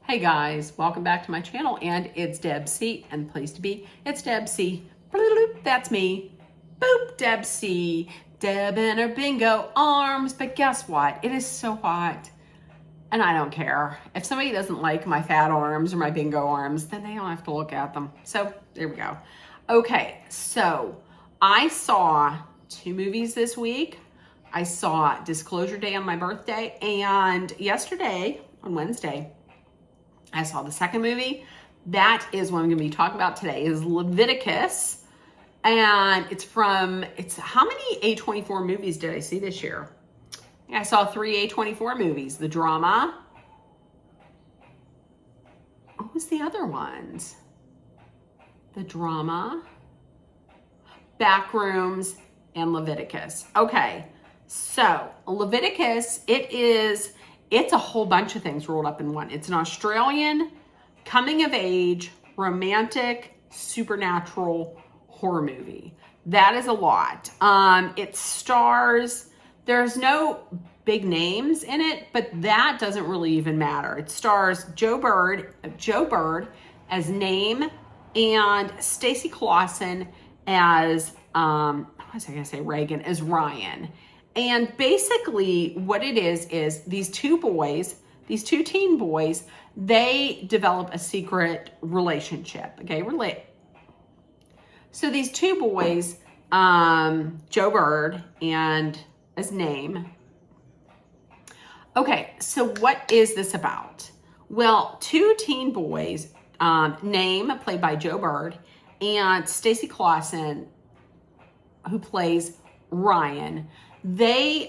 Hey guys, welcome back to my channel, and it's Deb C, and the place to be, it's Deb C. Bloop, that's me. Boop, Deb C. Deb and her bingo arms, but guess what? It is so hot, and I don't care. If somebody doesn't like my fat arms or my bingo arms, then they don't have to look at them. So there we go. Okay, so I saw 2 movies this week. I saw Disclosure Day on my birthday, and yesterday, on Wednesday, I saw the second movie. That is what I'm going to be talking about today, is Leviticus. And it's how many A24 movies did I see this year? I saw 3 A24 movies. The drama. What was the other ones? The drama, Backrooms, and Leviticus. Okay, so Leviticus, it's a whole bunch of things rolled up in one. It's an Australian coming of age, romantic, supernatural horror movie. That is a lot. It stars, there's no big names in it, but that doesn't really even matter. It stars Joe Bird as Name, and Stacey Clausen as, what was I gonna say, Reagan, as Ryan. And basically what it is these two teen boys, they develop a secret relationship, okay? So these 2 boys, Joe Bird and his Name. Okay, so what is this about? Well, 2 teen boys, Name, played by Joe Bird, and Stacey Clausen, who plays Ryan. They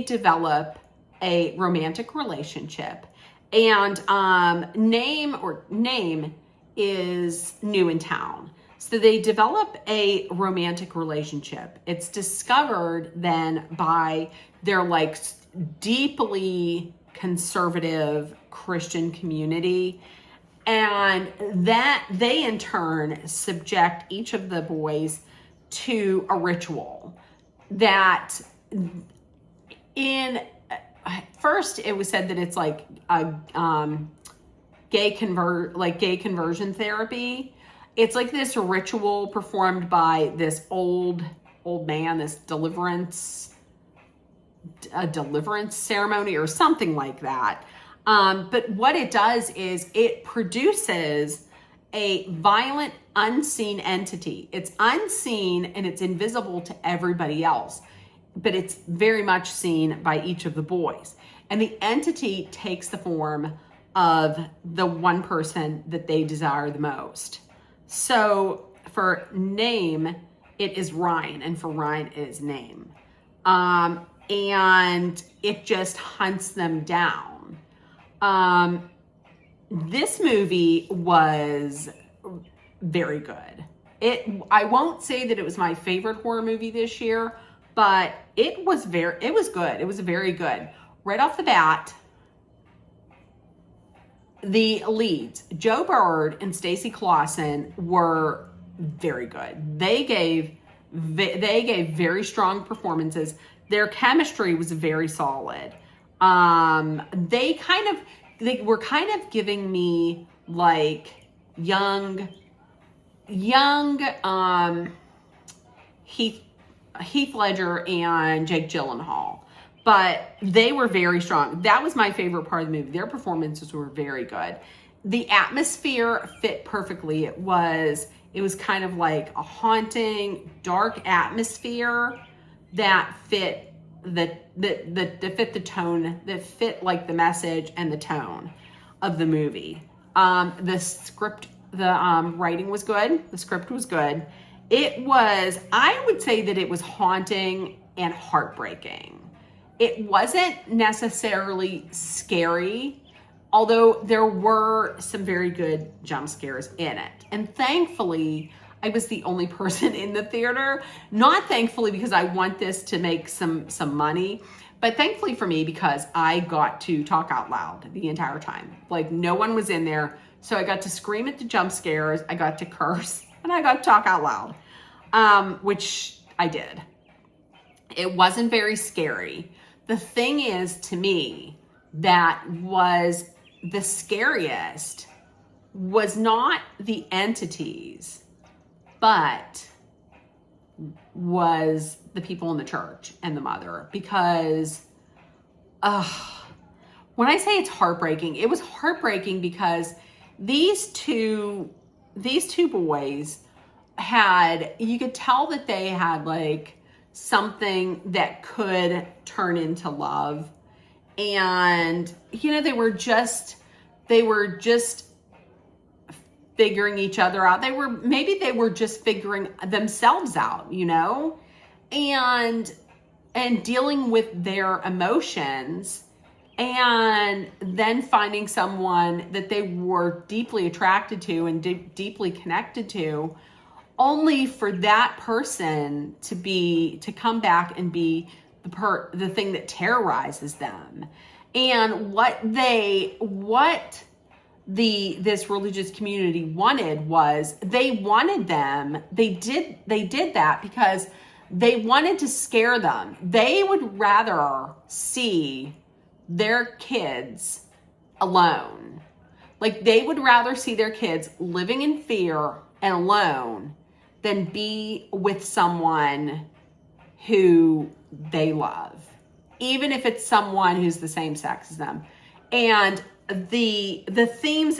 develop a romantic relationship, and Name is new in town. So they develop a romantic relationship. It's discovered then by their deeply conservative Christian community, and that they in turn subject each of the boys to a ritual that first it was said that it's like a gay conversion therapy. It's like this ritual performed by this old man, this deliverance ceremony or something like that. But what it does is it produces a violent, unseen entity. It's unseen and it's invisible to everybody else, but it's very much seen by each of the boys. And the entity takes the form of the one person that they desire the most. So for Name, it is Ryan, and for Ryan, it is Name. And it just hunts them down. This movie was very good. I won't say that it was my favorite horror movie this year, but it was good. It was very good. Right off the bat, the leads, Joe Bird and Stacey Clausen, were very good. They gave very strong performances. Their chemistry was very solid. They were kind of giving me like young Heath Ledger and Jake Gyllenhaal, but they were very strong. That was my favorite part of the movie. Their performances were very good. The atmosphere fit perfectly. It was kind of like a haunting, dark atmosphere that fit the tone, that fit like the message and the tone of the movie. The script, the writing was good. The script was good. I would say that it was haunting and heartbreaking. It wasn't necessarily scary, although there were some very good jump scares in it. And thankfully, I was the only person in the theater. Not thankfully because I want this to make some money, but thankfully for me because I got to talk out loud the entire time. Like, no one was in there, so I got to scream at the jump scares, I got to curse, and I got to talk out loud, which I did. It wasn't very scary. The thing is, to me, that was the scariest was not the entities, but was the people in the church and the mother. Because when I say it's heartbreaking, it was heartbreaking because these two boys had, you could tell that they had like something that could turn into love. And, they were just figuring each other out. Maybe they were just figuring themselves out, and dealing with their emotions, and then finding someone that they were deeply attracted to and deeply connected to, only for that person to come back and be the thing that terrorizes them. And what this religious community wanted was, they did that because they wanted to scare them. They would rather see their kids alone. Like, they would rather see their kids living in fear and alone than be with someone who they love, even if it's someone who's the same sex as them. And the themes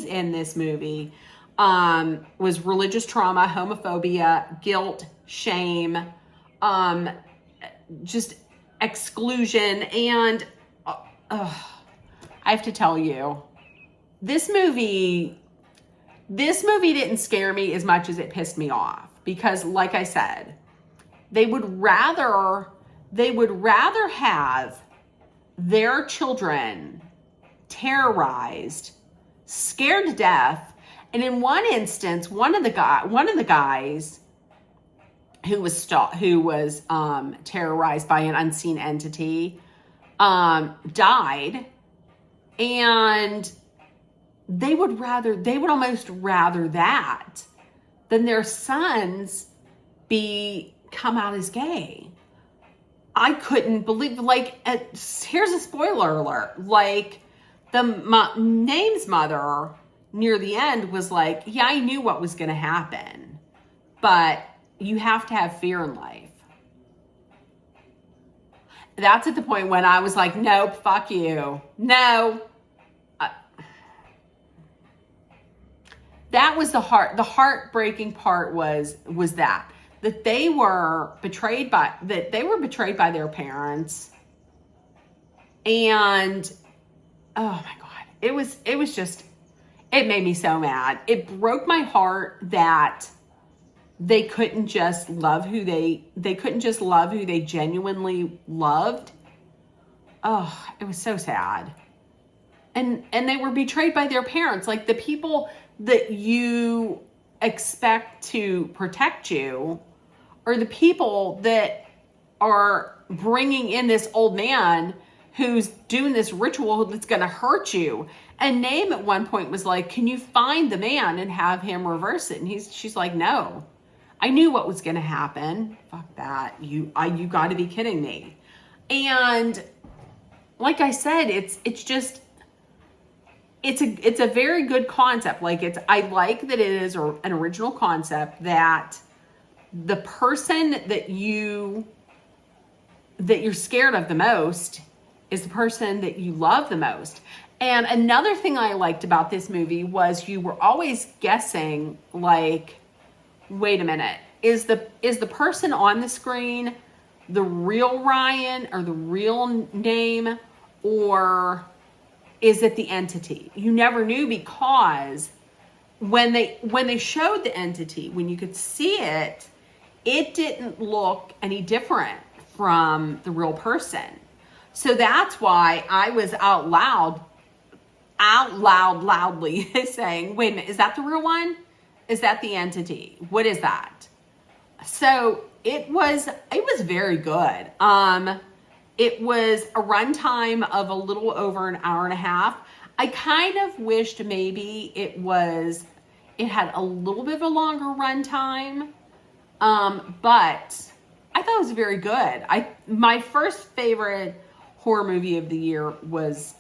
in this movie was religious trauma, homophobia, guilt, shame, just exclusion. And I have to tell you, this movie didn't scare me as much as it pissed me off, because like I said, they would rather have their children terrorized, scared to death. And in one instance, one of the guys who was terrorized by an unseen entity died, and they would almost rather that than their sons come out as gay. I couldn't believe, here's a spoiler alert, like, Name's mother near the end was like, yeah, I knew what was going to happen, but you have to have fear in life. That's at the point when I was like, nope, fuck you. No. That was the heartbreaking part was that they were betrayed by their parents. And oh my God, it made me so mad. It broke my heart that they couldn't just love who they genuinely loved. Oh, it was so sad. And they were betrayed by their parents, like the people that you expect to protect you, or the people that are bringing in this old man who's doing this ritual that's going to hurt you. And Name at one point was like, can you find the man and have him reverse it? And she's like, no, I knew what was going to happen. Fuck that. You got to be kidding me. And like I said, it's a very good concept. I like that it is an original concept, that the person that you're scared of the most is the person that you love the most. And another thing I liked about this movie was you were always guessing, like, wait a minute, is the person on the screen the real Ryan or the real Name, or is it the entity? You never knew, because when they showed the entity, when you could see it, it didn't look any different from the real person. So that's why I was loudly saying, wait a minute, is that the real one? Is that the entity? What is that? So it was very good. It was a runtime of a little over an hour and a half. I kind of wished maybe it had a little bit of a longer runtime. But I thought it was very good. My first favorite horror movie of the year was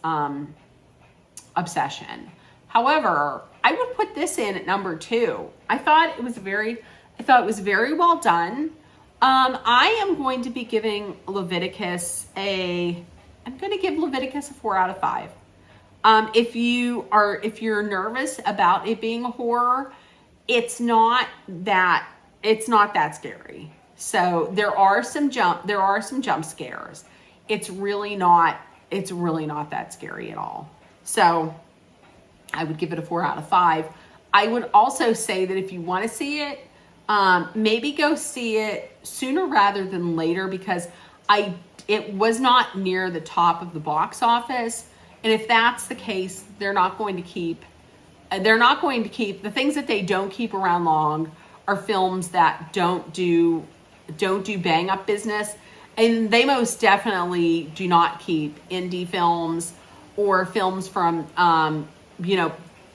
obsession. However, I would put this in at number 2. I thought it was very well done. I am going to be giving Leviticus I'm going to give Leviticus a 4 out of 5. If you're nervous about it being a horror, it's not that scary. So there are some jump scares. It's really not that scary at all. So I would give it a 4 out of 5. I would also say that if you want to see it, maybe go see it sooner rather than later, because it was not near the top of the box office. And if that's the case, they're not going to keep the things that they don't keep around long are films that don't do bang up business. And they most definitely do not keep indie films or films from,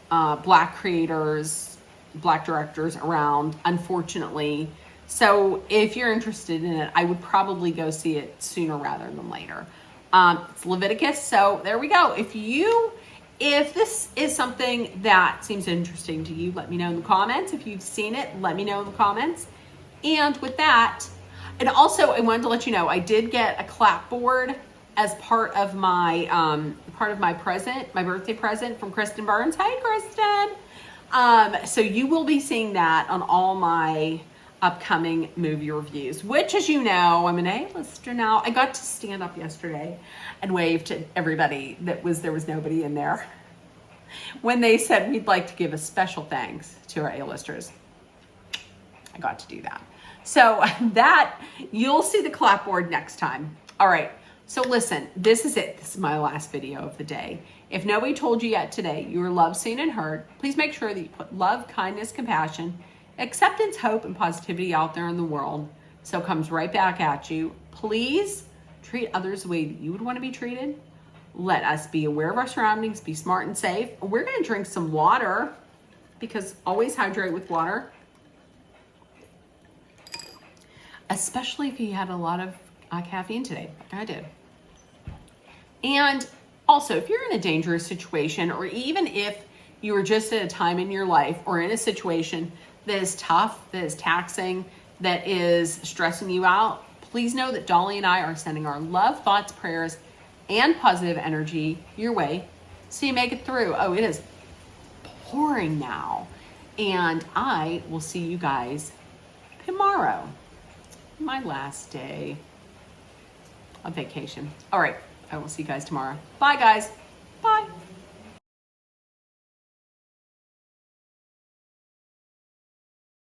Black creators, Black directors around, unfortunately. So if you're interested in it, I would probably go see it sooner rather than later. It's Leviticus, so there we go. If this is something that seems interesting to you, let me know in the comments. If you've seen it, let me know in the comments. And with that, and also I wanted to let you know, I did get a clapboard as part of my birthday present from Kristen Burns. Hi, Kristen. So you will be seeing that on all my upcoming movie reviews, which, as you know, I'm an A-lister now. I got to stand up yesterday and wave to everybody there was nobody in there when they said we'd like to give a special thanks to our A-listers. I got to do that. So that, you'll see the clapboard next time. All right. So listen, this is it. This is my last video of the day. If nobody told you yet today you are loved, seen, and heard, please make sure that you put love, kindness, compassion, acceptance, hope, and positivity out there in the world, so it comes right back at you. Please treat others the way that you would want to be treated. Let us be aware of our surroundings, be smart and safe. We're going to drink some water, because always hydrate with water, especially if you had a lot of caffeine today, like I did. And also, if you're in a dangerous situation, or even if you are just at a time in your life or in a situation that is tough, that is taxing, that is stressing you out, please know that Dolly and I are sending our love, thoughts, prayers, and positive energy your way so you make it through. Oh, it is pouring now. And I will see you guys tomorrow, my last day of vacation. All right, I will see you guys tomorrow. Bye, guys. Bye.